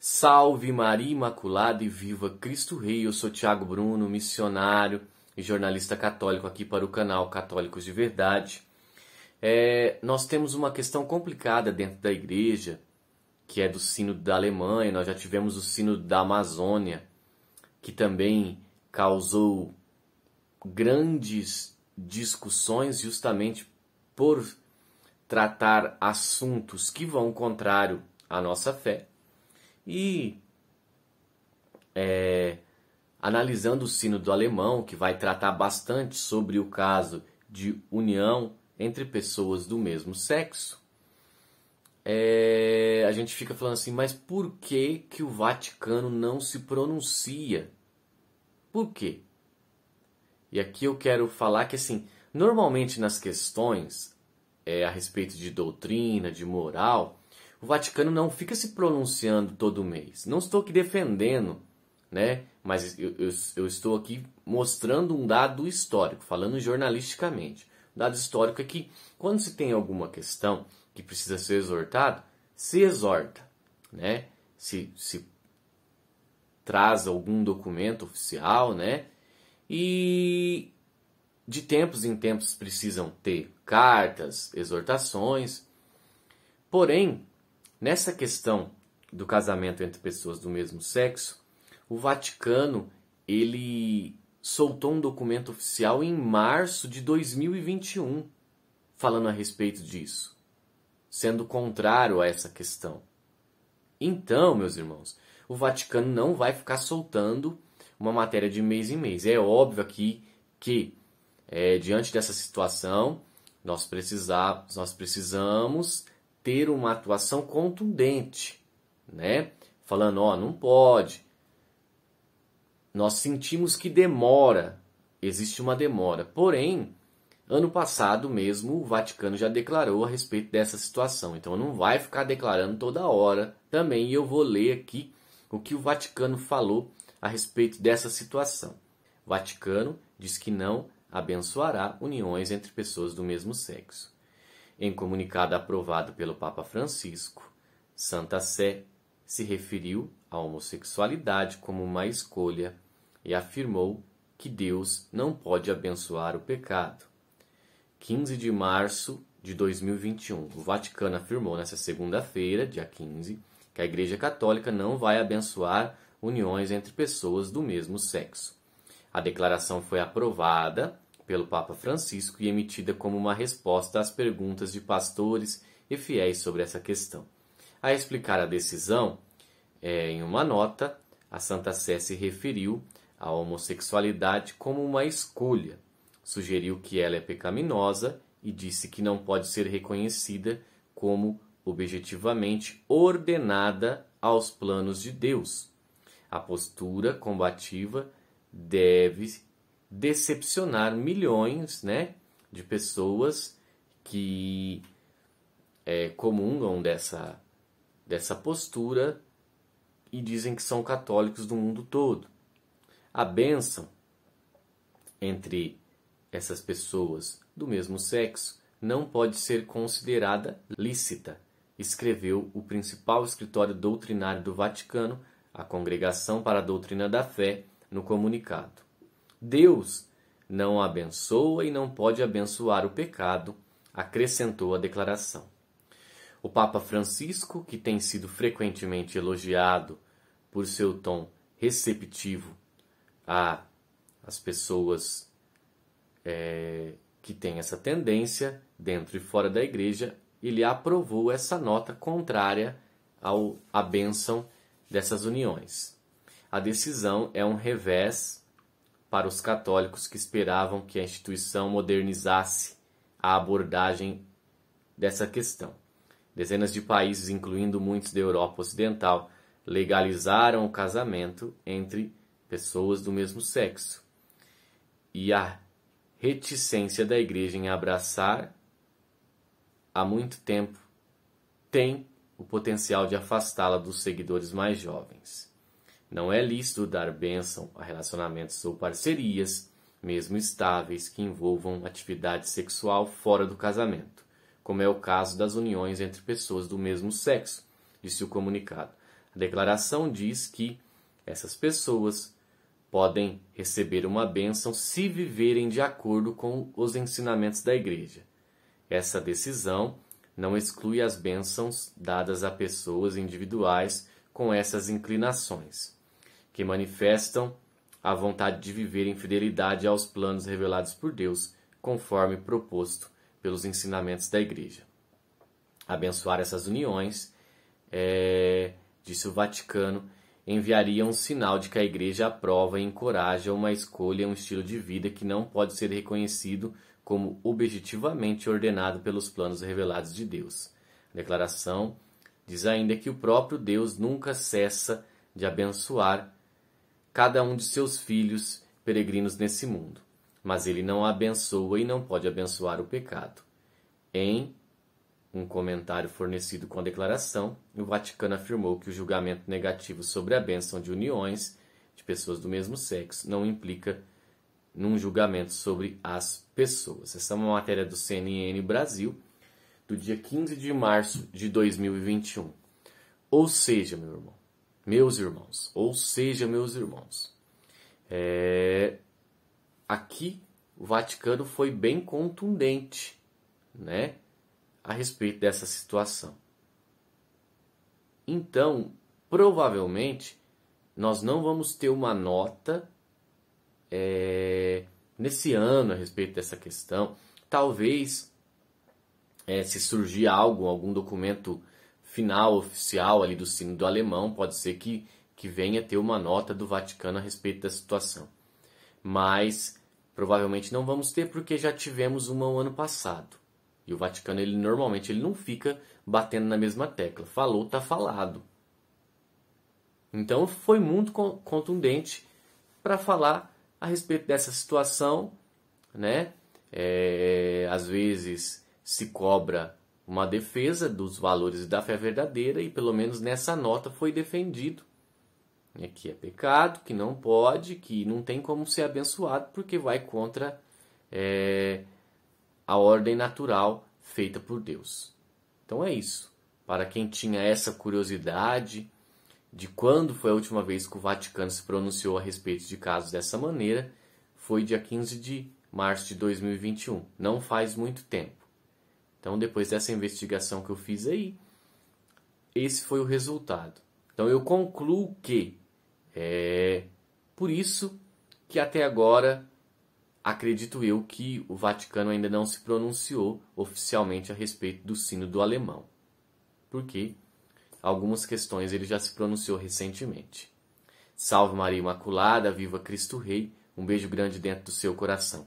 Salve Maria Imaculada e viva Cristo Rei! Eu sou Tiago Bruno, missionário e jornalista católico aqui para o canal Católicos de Verdade. Nós temos uma questão complicada dentro da igreja, que é do Sínodo da Alemanha. Nós já tivemos o Sínodo da Amazônia, que também causou grandes discussões justamente por tratar assuntos que vão contrário à nossa fé. E analisando o Sínodo alemão, que vai tratar bastante sobre o caso de união entre pessoas do mesmo sexo, a gente fica falando assim, mas por que o Vaticano não se pronuncia? Por quê? E aqui eu quero falar que, assim, normalmente nas questões a respeito de doutrina, de moral, o Vaticano não fica se pronunciando todo mês. Não estou aqui defendendo, né? Mas eu estou aqui mostrando um dado histórico, falando jornalisticamente. O dado histórico é que quando se tem alguma questão que precisa ser exortada, se exorta, né? Se traz algum documento oficial, né? E de tempos em tempos precisam ter cartas, exortações. Porém, nessa questão do casamento entre pessoas do mesmo sexo, o Vaticano ele soltou um documento oficial em março de 2021 falando a respeito disso, sendo contrário a essa questão. Então, meus irmãos, o Vaticano não vai ficar soltando uma matéria de mês em mês. É óbvio aqui que, diante dessa situação, nós precisamos ter uma atuação contundente, né? Falando, não pode. Nós sentimos que existe uma demora. Porém, ano passado mesmo, o Vaticano já declarou a respeito dessa situação. Então, não vai ficar declarando toda hora também. E eu vou ler aqui o que o Vaticano falou a respeito dessa situação. O Vaticano diz que não abençoará uniões entre pessoas do mesmo sexo. Em comunicado aprovado pelo Papa Francisco, Santa Sé se referiu à homossexualidade como uma escolha e afirmou que Deus não pode abençoar o pecado. 15 de março de 2021, o Vaticano afirmou nessa segunda-feira, dia 15, que a Igreja Católica não vai abençoar uniões entre pessoas do mesmo sexo. A declaração foi aprovada pelo Papa Francisco e emitida como uma resposta às perguntas de pastores e fiéis sobre essa questão. A explicar a decisão, em uma nota, a Santa Sé se referiu à homossexualidade como uma escolha, sugeriu que ela é pecaminosa e disse que não pode ser reconhecida como objetivamente ordenada aos planos de Deus. A postura combativa deve decepcionar milhões, né, de pessoas que comungam dessa postura e dizem que são católicos do mundo todo. A bênção entre essas pessoas do mesmo sexo não pode ser considerada lícita, escreveu o principal escritório doutrinário do Vaticano, a Congregação para a Doutrina da Fé, no comunicado. Deus não abençoa e não pode abençoar o pecado, acrescentou a declaração. O Papa Francisco, que tem sido frequentemente elogiado por seu tom receptivo às pessoas que têm essa tendência, dentro e fora da igreja, ele aprovou essa nota contrária à bênção dessas uniões. A decisão é um revés para os católicos que esperavam que a instituição modernizasse a abordagem dessa questão. Dezenas de países, incluindo muitos da Europa Ocidental, legalizaram o casamento entre pessoas do mesmo sexo. E a reticência da Igreja em abraçar, há muito tempo, tem o potencial de afastá-la dos seguidores mais jovens. Não é lícito dar bênção a relacionamentos ou parcerias, mesmo estáveis, que envolvam atividade sexual fora do casamento, como é o caso das uniões entre pessoas do mesmo sexo, disse o comunicado. A declaração diz que essas pessoas podem receber uma bênção se viverem de acordo com os ensinamentos da igreja. Essa decisão não exclui as bênçãos dadas a pessoas individuais com essas inclinações, que manifestam a vontade de viver em fidelidade aos planos revelados por Deus, conforme proposto pelos ensinamentos da igreja. Abençoar essas uniões, disse o Vaticano, enviaria um sinal de que a igreja aprova e encoraja uma escolha, um estilo de vida que não pode ser reconhecido como objetivamente ordenado pelos planos revelados de Deus. A declaração diz ainda que o próprio Deus nunca cessa de abençoar cada um de seus filhos peregrinos nesse mundo, mas ele não abençoa e não pode abençoar o pecado. Em um comentário fornecido com a declaração, o Vaticano afirmou que o julgamento negativo sobre a bênção de uniões de pessoas do mesmo sexo não implica num julgamento sobre as pessoas. Essa é uma matéria do CNN Brasil, do dia 15 de março de 2021. Ou seja, meus irmãos, aqui o Vaticano foi bem contundente, né, a respeito dessa situação. Então, provavelmente, nós não vamos ter uma nota nesse ano a respeito dessa questão. Talvez, se surgir algum documento final, oficial ali do Sínodo Alemão, pode ser que venha ter uma nota do Vaticano a respeito da situação. Mas provavelmente não vamos ter, porque já tivemos uma o ano passado. E o Vaticano, normalmente não fica batendo na mesma tecla. Falou, tá falado. Então foi muito contundente para falar a respeito dessa situação, né? Às vezes se cobra uma defesa dos valores da fé verdadeira, e pelo menos nessa nota foi defendido que é pecado, que não pode, que não tem como ser abençoado, porque vai contra a ordem natural feita por Deus. Então é isso. Para quem tinha essa curiosidade de quando foi a última vez que o Vaticano se pronunciou a respeito de casos dessa maneira, foi dia 15 de março de 2021. Não faz muito tempo. Então, depois dessa investigação que eu fiz aí, esse foi o resultado. Então, eu concluo que por isso que até agora acredito eu que o Vaticano ainda não se pronunciou oficialmente a respeito do Sínodo Alemão. Porque algumas questões ele já se pronunciou recentemente. Salve Maria Imaculada, viva Cristo Rei. Um beijo grande dentro do seu coração.